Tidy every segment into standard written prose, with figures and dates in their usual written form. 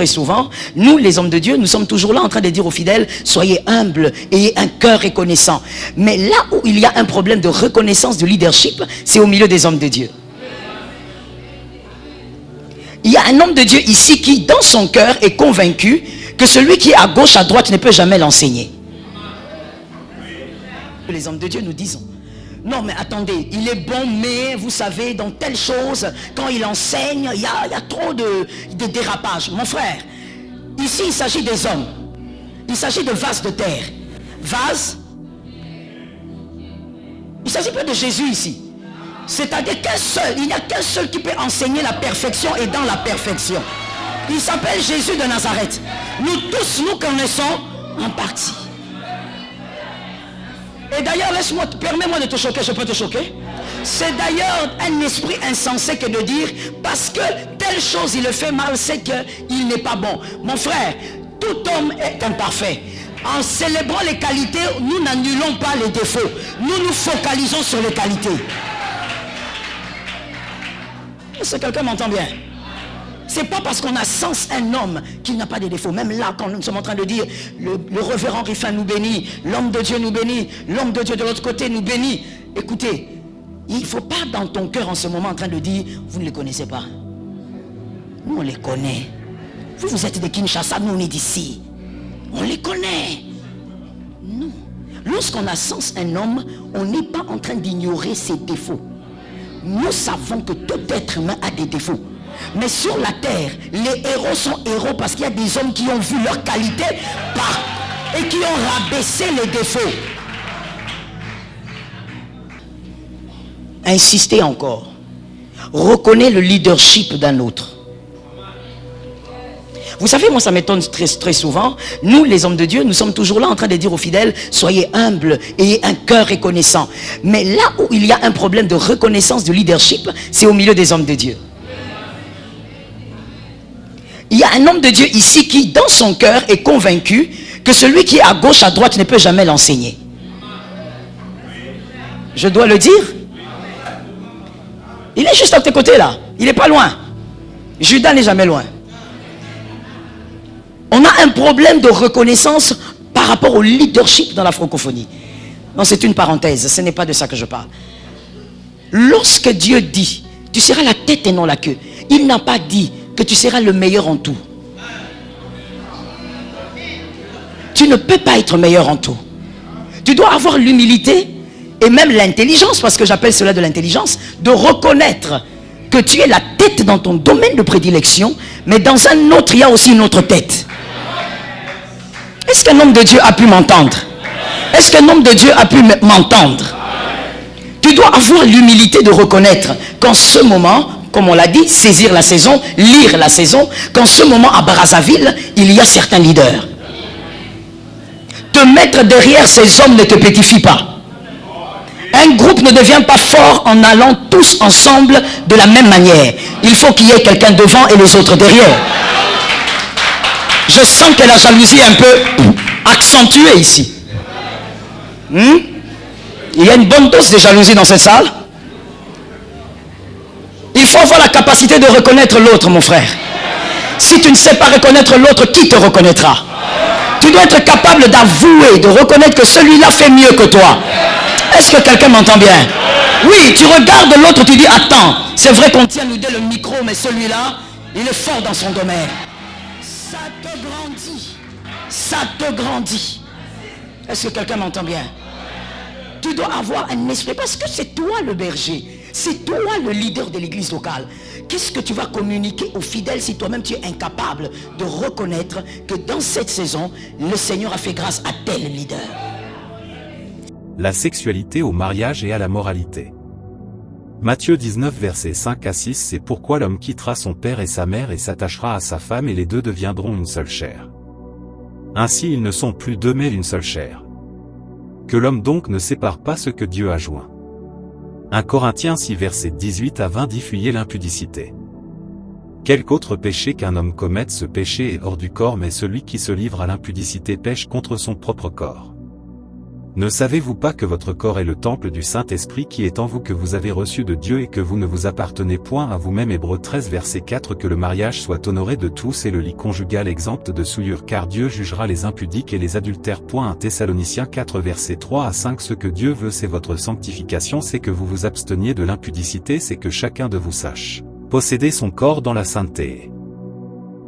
Très souvent, nous les hommes de Dieu, nous sommes toujours là en train de dire aux fidèles, soyez humbles, ayez un cœur reconnaissant. Mais là où il y a un problème de reconnaissance du leadership, c'est au milieu des hommes de Dieu. Il y a un homme de Dieu ici qui, dans son cœur, est convaincu que celui qui est à gauche, à droite, ne peut jamais l'enseigner. Les hommes de Dieu nous disons, non mais attendez, il est bon, mais vous savez, dans telle chose, quand il enseigne, il y a trop de dérapage. Mon frère, ici il s'agit des hommes. Il s'agit de vases de terre. Vases. Il ne s'agit pas de Jésus ici. C'est-à-dire qu'un seul, il n'y a qu'un seul qui peut enseigner la perfection et dans la perfection. Il s'appelle Jésus de Nazareth. Nous tous, nous connaissons en partie. Et d'ailleurs, permets-moi de te choquer, je peux te choquer. C'est d'ailleurs un esprit insensé que de dire, parce que telle chose il le fait mal, c'est qu'il n'est pas bon. Mon frère, tout homme est imparfait. En célébrant les qualités, nous n'annulons pas les défauts. Nous nous focalisons sur les qualités. Est-ce que quelqu'un m'entend bien? C'est pas parce qu'on a sens un homme qu'il n'a pas de défauts. Même là, quand nous sommes en train de dire, le révérend Rifin nous bénit, l'homme de Dieu nous bénit, l'homme de Dieu de l'autre côté nous bénit. Écoutez, il ne faut pas dans ton cœur en ce moment en train de dire, vous ne les connaissez pas. Nous, on les connaît. Vous êtes de Kinshasa, nous, on est d'ici. On les connaît. Non. Lorsqu'on a sens un homme, on n'est pas en train d'ignorer ses défauts. Nous savons que tout être humain a des défauts. Mais sur la terre, les héros sont héros parce qu'il y a des hommes qui ont vu leur qualité et qui ont rabaissé les défauts. Insistez encore. Reconnaissez le leadership d'un autre. Vous savez, moi ça m'étonne très souvent. Nous les hommes de Dieu, nous sommes toujours là en train de dire aux fidèles, soyez humbles, ayez un cœur reconnaissant. Mais là où il y a un problème de reconnaissance du leadership, c'est au milieu des hommes de Dieu. Il y a un homme de Dieu ici qui, dans son cœur, est convaincu que celui qui est à gauche, à droite, ne peut jamais l'enseigner. Je dois le dire. Il est juste à tes côtés là. Il n'est pas loin. Judas n'est jamais loin. On a un problème de reconnaissance par rapport au leadership dans la francophonie. Non, c'est une parenthèse. Ce n'est pas de ça que je parle. Lorsque Dieu dit, tu seras la tête et non la queue, il n'a pas dit que tu seras le meilleur en tout. Tu ne peux pas être meilleur en tout. Tu dois avoir l'humilité et même l'intelligence, parce que j'appelle cela de l'intelligence, de reconnaître que tu es la tête dans ton domaine de prédilection, mais dans un autre, il y a aussi une autre tête. Est-ce qu'un homme de Dieu a pu m'entendre? Est-ce qu'un homme de Dieu a pu m'entendre? Tu dois avoir l'humilité de reconnaître qu'en ce moment, comme on l'a dit, saisir la saison, lire la saison, qu'en ce moment à Brazzaville, il y a certains leaders. Te mettre derrière ces hommes ne te pétifie pas. Un groupe ne devient pas fort en allant tous ensemble de la même manière. Il faut qu'il y ait quelqu'un devant et les autres derrière. Je sens que la jalousie est un peu accentuée ici. Il y a une bonne dose de jalousie dans cette salle. Il faut avoir la capacité de reconnaître l'autre, mon frère. Si tu ne sais pas reconnaître l'autre, qui te reconnaîtra? Tu dois être capable d'avouer, de reconnaître que celui-là fait mieux que toi. Est-ce que quelqu'un m'entend bien? Oui, tu regardes l'autre, tu dis, attends, c'est vrai qu'on tient nous deux le micro, mais celui-là, il est fort dans son domaine. Ça te grandit. Ça te grandit. Est-ce que quelqu'un m'entend bien? Tu dois avoir un esprit, parce que c'est toi le berger. C'est toi le leader de l'église locale. Qu'est-ce que tu vas communiquer aux fidèles si toi-même tu es incapable de reconnaître que dans cette saison, le Seigneur a fait grâce à tel leader? La sexualité au mariage et à la moralité. Matthieu 19 versets 5 à 6. C'est pourquoi l'homme quittera son père et sa mère et s'attachera à sa femme et les deux deviendront une seule chair. Ainsi ils ne sont plus deux mais une seule chair. Que l'homme donc ne sépare pas ce que Dieu a joint. 1 Corinthiens 6 versets 18 à 20 dit fuyez l'impudicité. Quelque autre péché qu'un homme commette, ce péché est hors du corps, mais celui qui se livre à l'impudicité pêche contre son propre corps. Ne savez-vous pas que votre corps est le temple du Saint-Esprit qui est en vous que vous avez reçu de Dieu et que vous ne vous appartenez point à vous-même? Hébreux 13 verset 4. Que le mariage soit honoré de tous et le lit conjugal exempt de souillure, car Dieu jugera les impudiques et les adultères. 1 Thessaloniciens 4 verset 3 à 5. Ce que Dieu veut, c'est votre sanctification, c'est que vous vous absteniez de l'impudicité, c'est que chacun de vous sache posséder son corps dans la sainteté,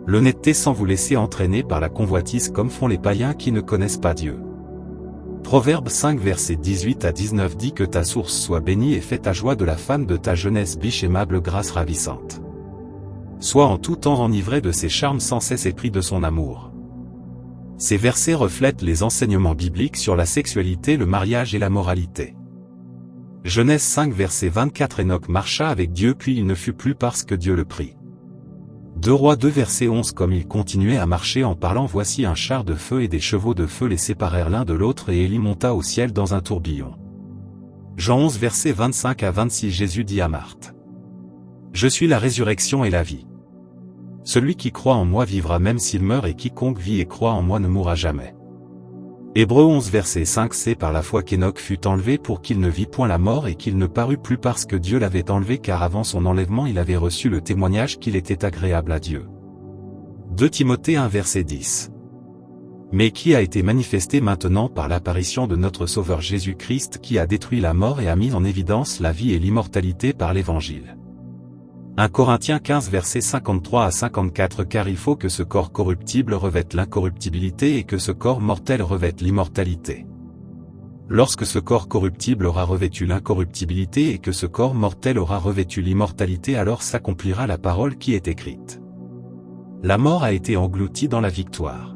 l'honnêteté, sans vous laisser entraîner par la convoitise comme font les païens qui ne connaissent pas Dieu. Proverbe 5 verset 18 à 19 dit que ta source soit bénie et fais ta joie de la femme de ta jeunesse biche aimable, grâce ravissante. Sois en tout temps enivré de ses charmes, sans cesse épris de son amour. Ces versets reflètent les enseignements bibliques sur la sexualité, le mariage et la moralité. Genèse 5 verset 24. Enoch marcha avec Dieu, puis il ne fut plus parce que Dieu le prit. 2 Rois 2 verset 11. Comme il continuait à marcher en parlant, voici un char de feu et des chevaux de feu les séparèrent l'un de l'autre, et Élie monta au ciel dans un tourbillon. Jean 11 verset 25 à 26. Jésus dit à Marthe: Je suis la résurrection et la vie. Celui qui croit en moi vivra même s'il meurt, et quiconque vit et croit en moi ne mourra jamais. Hébreux 11 verset 5. C'est par la foi qu'Enoch fut enlevé pour qu'il ne vit point la mort et qu'il ne parut plus parce que Dieu l'avait enlevé, car avant son enlèvement il avait reçu le témoignage qu'il était agréable à Dieu. 2 Timothée 1 verset 10. Mais qui a été manifesté maintenant par l'apparition de notre Sauveur Jésus-Christ, qui a détruit la mort et a mis en évidence la vie et l'immortalité par l'Évangile. 1 Corinthiens 15 versets 53 à 54. Car il faut que ce corps corruptible revête l'incorruptibilité et que ce corps mortel revête l'immortalité. Lorsque ce corps corruptible aura revêtu l'incorruptibilité et que ce corps mortel aura revêtu l'immortalité, alors s'accomplira la parole qui est écrite: La mort a été engloutie dans la victoire.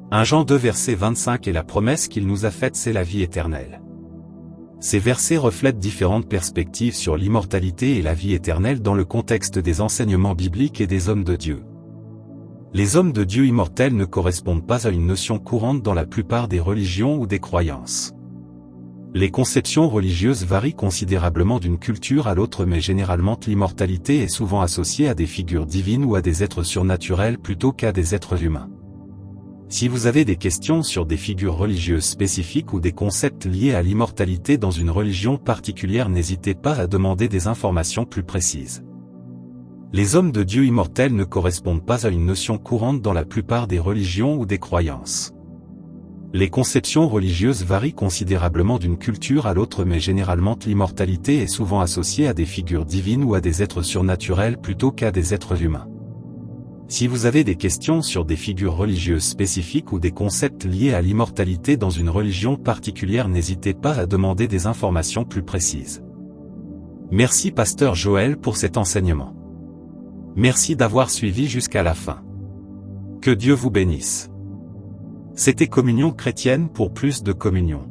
1 Jean 2 verset 25. Et la promesse qu'il nous a faite, c'est la vie éternelle. Ces versets reflètent différentes perspectives sur l'immortalité et la vie éternelle dans le contexte des enseignements bibliques et des hommes de Dieu. Les hommes de Dieu immortels ne correspondent pas à une notion courante dans la plupart des religions ou des croyances. Les conceptions religieuses varient considérablement d'une culture à l'autre, mais généralement l'immortalité est souvent associée à des figures divines ou à des êtres surnaturels plutôt qu'à des êtres humains. Si vous avez des questions sur des figures religieuses spécifiques ou des concepts liés à l'immortalité dans une religion particulière, n'hésitez pas à demander des informations plus précises. Les hommes de Dieu immortels ne correspondent pas à une notion courante dans la plupart des religions ou des croyances. Les conceptions religieuses varient considérablement d'une culture à l'autre, mais généralement l'immortalité est souvent associée à des figures divines ou à des êtres surnaturels plutôt qu'à des êtres humains. Si vous avez des questions sur des figures religieuses spécifiques ou des concepts liés à l'immortalité dans une religion particulière, n'hésitez pas à demander des informations plus précises. Merci Pasteur Joël pour cet enseignement. Merci d'avoir suivi jusqu'à la fin. Que Dieu vous bénisse. C'était Communion chrétienne. Pour plus de communion.